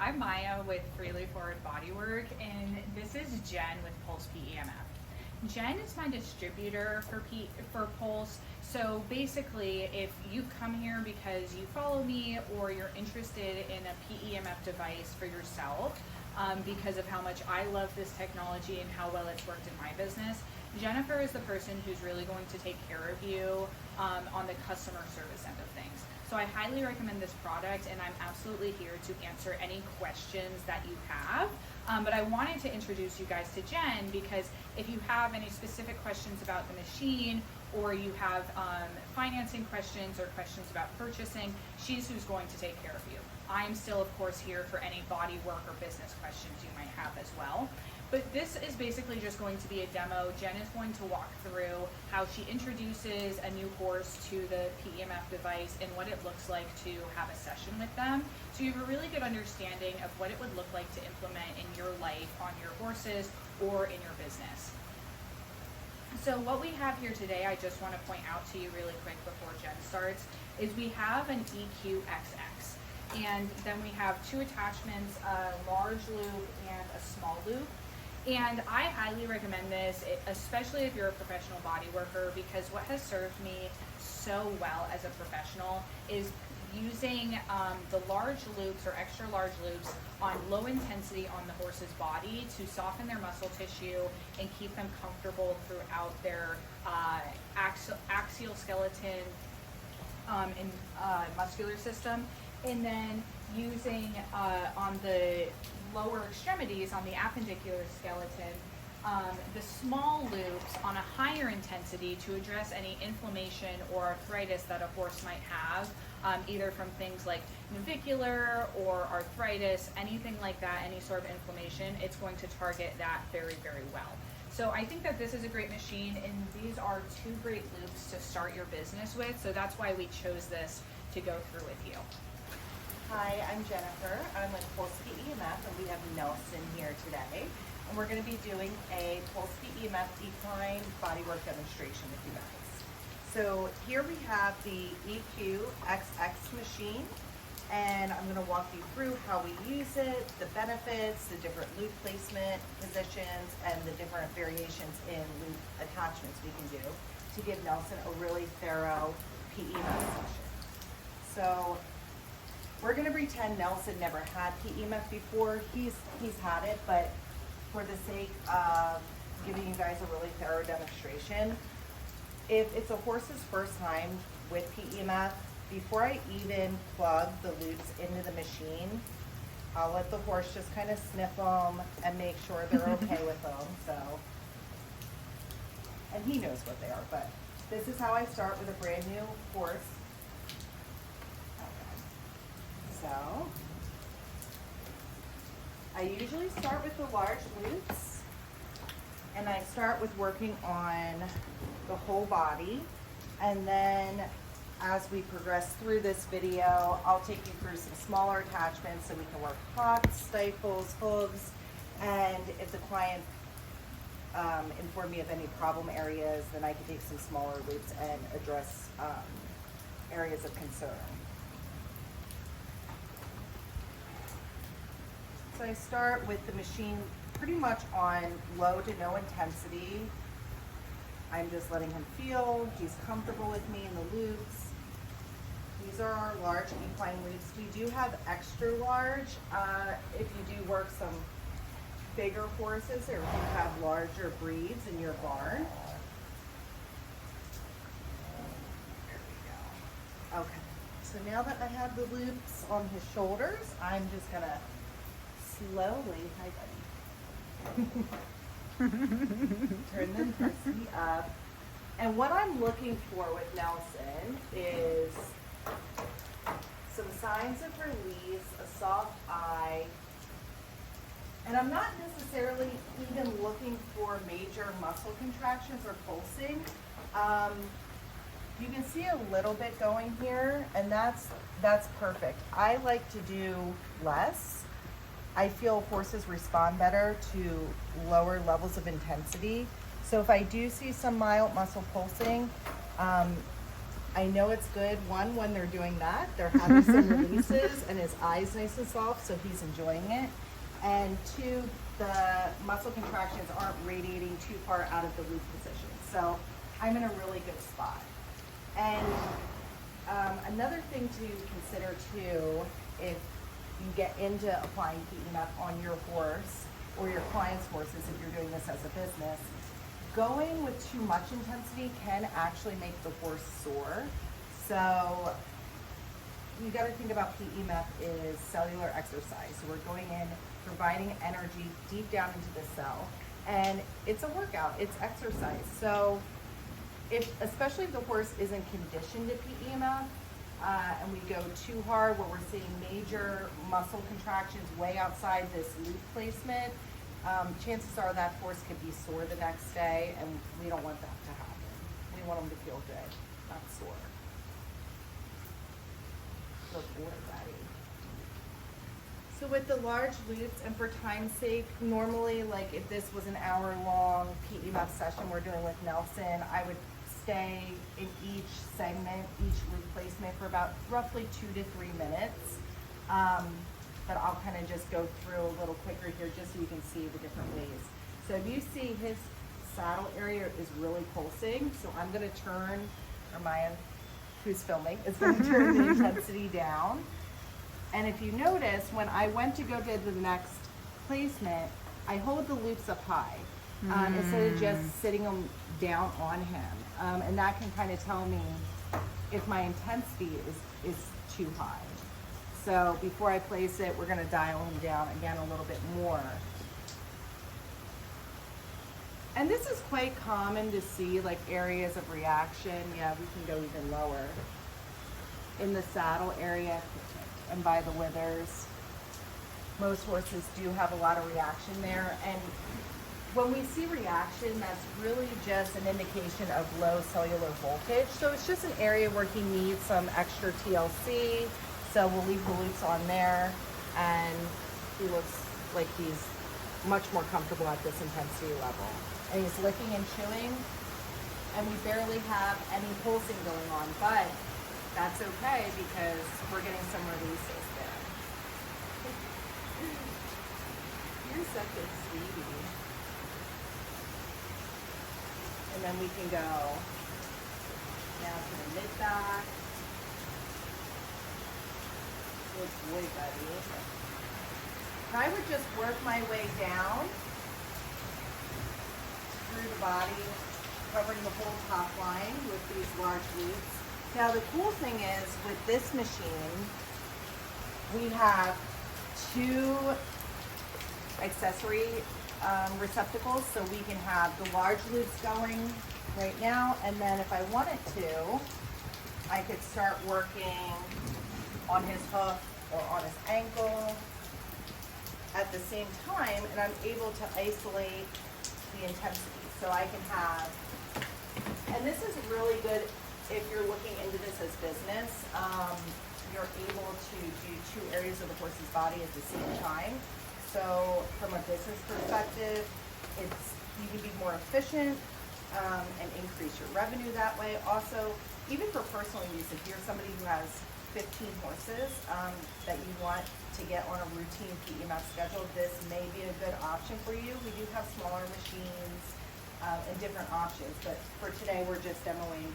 I'm Maija with Freely Forward Bodywork, and this is Jen with Pulse PEMF. Jen is my distributor for Pulse. So basically, if you've come here because you follow me or you're interested in a PEMF device for yourself, because of how much I love this technology and how well it's worked in my business, Jennifer is the person who's really going to take care of you on the customer service end of things. So I highly recommend this product, and I'm absolutely here to answer any questions that you have. But I wanted to introduce you guys to Jen because if you have any specific questions about the machine, or you have financing questions or questions about purchasing, she's who's going to take care of you. I'm still, of course, here for any body work or business questions you might have as well. But this is basically just going to be a demo. Jen is going to walk through how she introduces a new horse to the PEMF device and what it looks like to have a session with them. So you have a really good understanding of what it would look like to implement in your life on your horses or in your business. So what we have here today, I just want to point out to you really quick before Jen starts, is we have an EQXX. And then we have two attachments, a large loop and a small loop. And I highly recommend this, especially if you're a professional body worker, because what has served me so well as a professional is using the large loops or extra large loops on low intensity on the horse's body to soften their muscle tissue and keep them comfortable throughout their axial skeleton and muscular system. And then using on the lower extremities, on the appendicular skeleton, the small loops on a higher intensity to address any inflammation or arthritis that a horse might have, either from things like navicular or arthritis, anything like that, any sort of inflammation, it's going to target that very, very well. So I think that this is a great machine, and these are two great loops to start your business with, so that's why we chose this to go through with you. Hi, I'm Jennifer. I'm with Pulse PEMF, and we have Nelson here today. And we're going to be doing a Pulse PEMF equine bodywork demonstration with you guys. So here we have the EQXX machine, and I'm going to walk you through how we use it, the benefits, the different loop placement positions, and the different variations in loop attachments we can do to give Nelson a really thorough PEMF session. So we're going to pretend Nelson never had PEMF before. He's had it, but for the sake of giving you guys a really thorough demonstration, if it's a horse's first time with PEMF, before I even plug the loops into the machine, I'll let the horse just kind of sniff them and make sure they're okay with them. So, and he knows what they are, but this is how I start with a brand new horse. So, I usually start with the large loops, and I start with working on the whole body, and then as we progress through this video, I'll take you through some smaller attachments so we can work hocks, stifles, hooves, and if the client inform me of any problem areas, then I can take some smaller loops and address areas of concern. So I start with the machine pretty much on low to no intensity. I'm just letting him feel he's comfortable with me in the loops. These are our large equine loops. We do have extra large if you do work some bigger horses or if you have larger breeds in your barn. There we go. Okay, so now that I have the loops on his shoulders, I'm just gonna slowly, hi buddy, turn them crispy up. And what I'm looking for with Nelson is some signs of release, a soft eye, and I'm not necessarily even looking for major muscle contractions or pulsing. You can see a little bit going here, and that's perfect. I like to do less. I feel horses respond better to lower levels of intensity. So if I do see some mild muscle pulsing, I know it's good, one, when they're doing that, they're having some releases and his eye's nice and soft, so he's enjoying it. And two, the muscle contractions aren't radiating too far out of the loop position. So I'm in a really good spot. And another thing to consider too, if you get into applying PEMF on your horse or your client's horses, if you're doing this as a business, going with too much intensity can actually make the horse sore. So you got to think about PEMF is cellular exercise. So we're going in, providing energy deep down into the cell, and it's a workout, it's exercise. So especially if the horse isn't conditioned to PEMF, and we go too hard where we're seeing major muscle contractions way outside this loop placement, chances are that horse could be sore the next day, and we don't want that to happen. We want them to feel good, not sore. Look, we're ready. So with the large loops, and for time's sake, normally, like if this was an hour-long PEMF session we're doing with Nelson, I would stay in each segment, each loop placement for about roughly 2 to 3 minutes. But I'll kind of just go through a little quicker here just so you can see the different ways. So if you see his saddle area is really pulsing, so I'm gonna turn, or Maija, who's filming, is gonna turn the intensity down. And if you notice, when I went to go to the next placement, I hold the loops up high instead of just sitting them down on him. And that can kind of tell me if my intensity is too high. So before I place it, we're gonna dial him down again a little bit more. And this is quite common to see, like areas of reaction. Yeah, we can go even lower. In the saddle area and by the withers. Most horses do have a lot of reaction there. And when we see reaction, that's really just an indication of low cellular voltage. So it's just an area where he needs some extra TLC. So we'll leave the loops on there, and he looks like he's much more comfortable at this intensity level. And he's licking and chewing, and we barely have any pulsing going on, but that's okay because we're getting some releases there. You're such a sweetie. And then we can go down to the mid back. Good boy, buddy. I would just work my way down through the body, covering the whole top line with these large loops. Now the cool thing is with this machine, we have 2 accessory receptacles, so we can have the large loops going right now, and then if I wanted to, I could start working on his hoof or on his ankle at the same time, and I'm able to isolate the intensity. So I can have, and this is really good if you're looking into this as business, you're able to do 2 areas of the horse's body at the same time. So from a business perspective, you can be more efficient and increase your revenue that way. Also, even for personal use, if you're somebody who has 15 horses that you want to get on a routine PEMF schedule, this may be a good option for you. We do have smaller machines and different options, but for today we're just demoing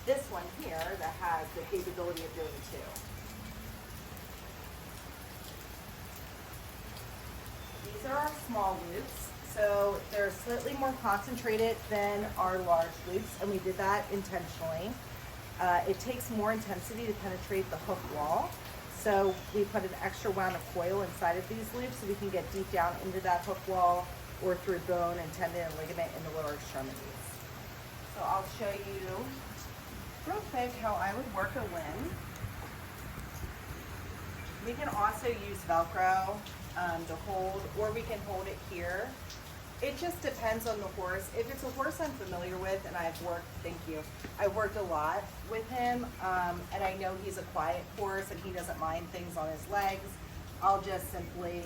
this one here that has the capability of doing 2. These are our small loops, so they're slightly more concentrated than our large loops, and we did that intentionally. It takes more intensity to penetrate the hook wall, so we put an extra wound of coil inside of these loops so we can get deep down into that hook wall or through bone and tendon and ligament in the lower extremities. So I'll show you real quick how I would work a limb. We can also use Velcro to hold, or we can hold it here. It just depends on the horse. If it's a horse I'm familiar with and I've worked a lot with him, and I know he's a quiet horse and he doesn't mind things on his legs, I'll just simply,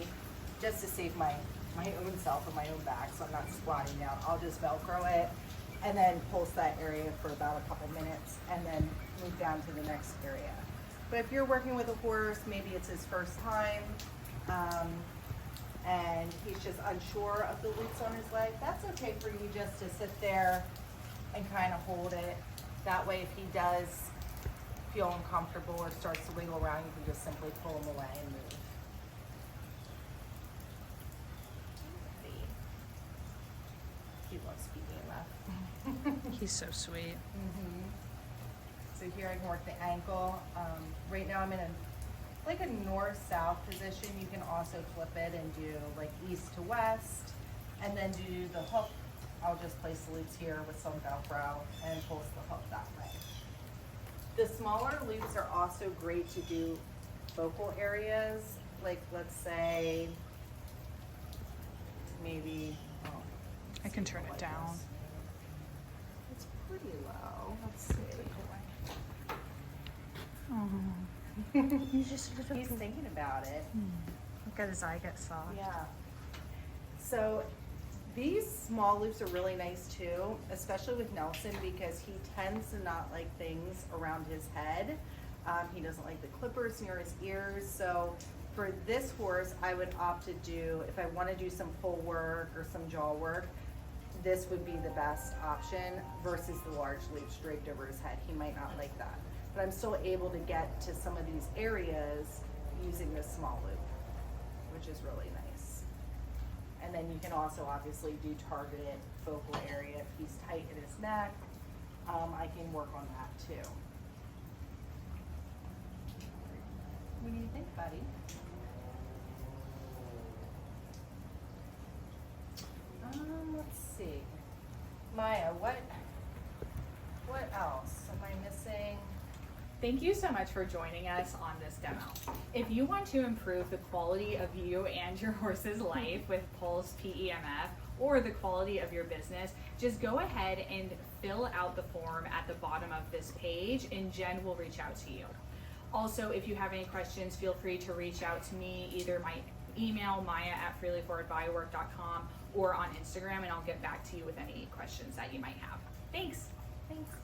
just to save my own self and my own back so I'm not squatting down, I'll just Velcro it and then pulse that area for about a couple minutes and then move down to the next area. But if you're working with a horse, maybe it's his first time, and he's just unsure of the loops on his leg, that's okay for you just to sit there and kind of hold it. That way, if he does feel uncomfortable or starts to wiggle around, you can just simply pull him away and move. He loves PEMF. He's so sweet. So here I can work the ankle. Right now I'm in a north-south position. You can also flip it and do like east to west, and then do the hook. I'll just place the loops here with some Velcro and pulse the hook that way. The smaller loops are also great to do focal areas, like let's say maybe, I can turn it down. this. It's pretty low. Let's see. He's thinking about it. Look at his eye get soft. Yeah. So these small loops are really nice too, especially with Nelson, because he tends to not like things around his head. He doesn't like the clippers near his ears. So for this horse, I would opt to do, if I want to do some full work or some jaw work, this would be the best option versus the large loops draped over his head. He might not like that. But I'm still able to get to some of these areas using this small loop, which is really nice. And then you can also obviously do targeted focal area. If he's tight in his neck, I can work on that too. What do you think, buddy? Let's see. Maija, what else am I missing? Thank you so much for joining us on this demo. If you want to improve the quality of you and your horse's life with Pulse PEMF, or the quality of your business, just go ahead and fill out the form at the bottom of this page, and Jen will reach out to you. Also, if you have any questions, feel free to reach out to me, either my email, maija@freelyforwardbodywork.com, or on Instagram, and I'll get back to you with any questions that you might have. Thanks. Thanks.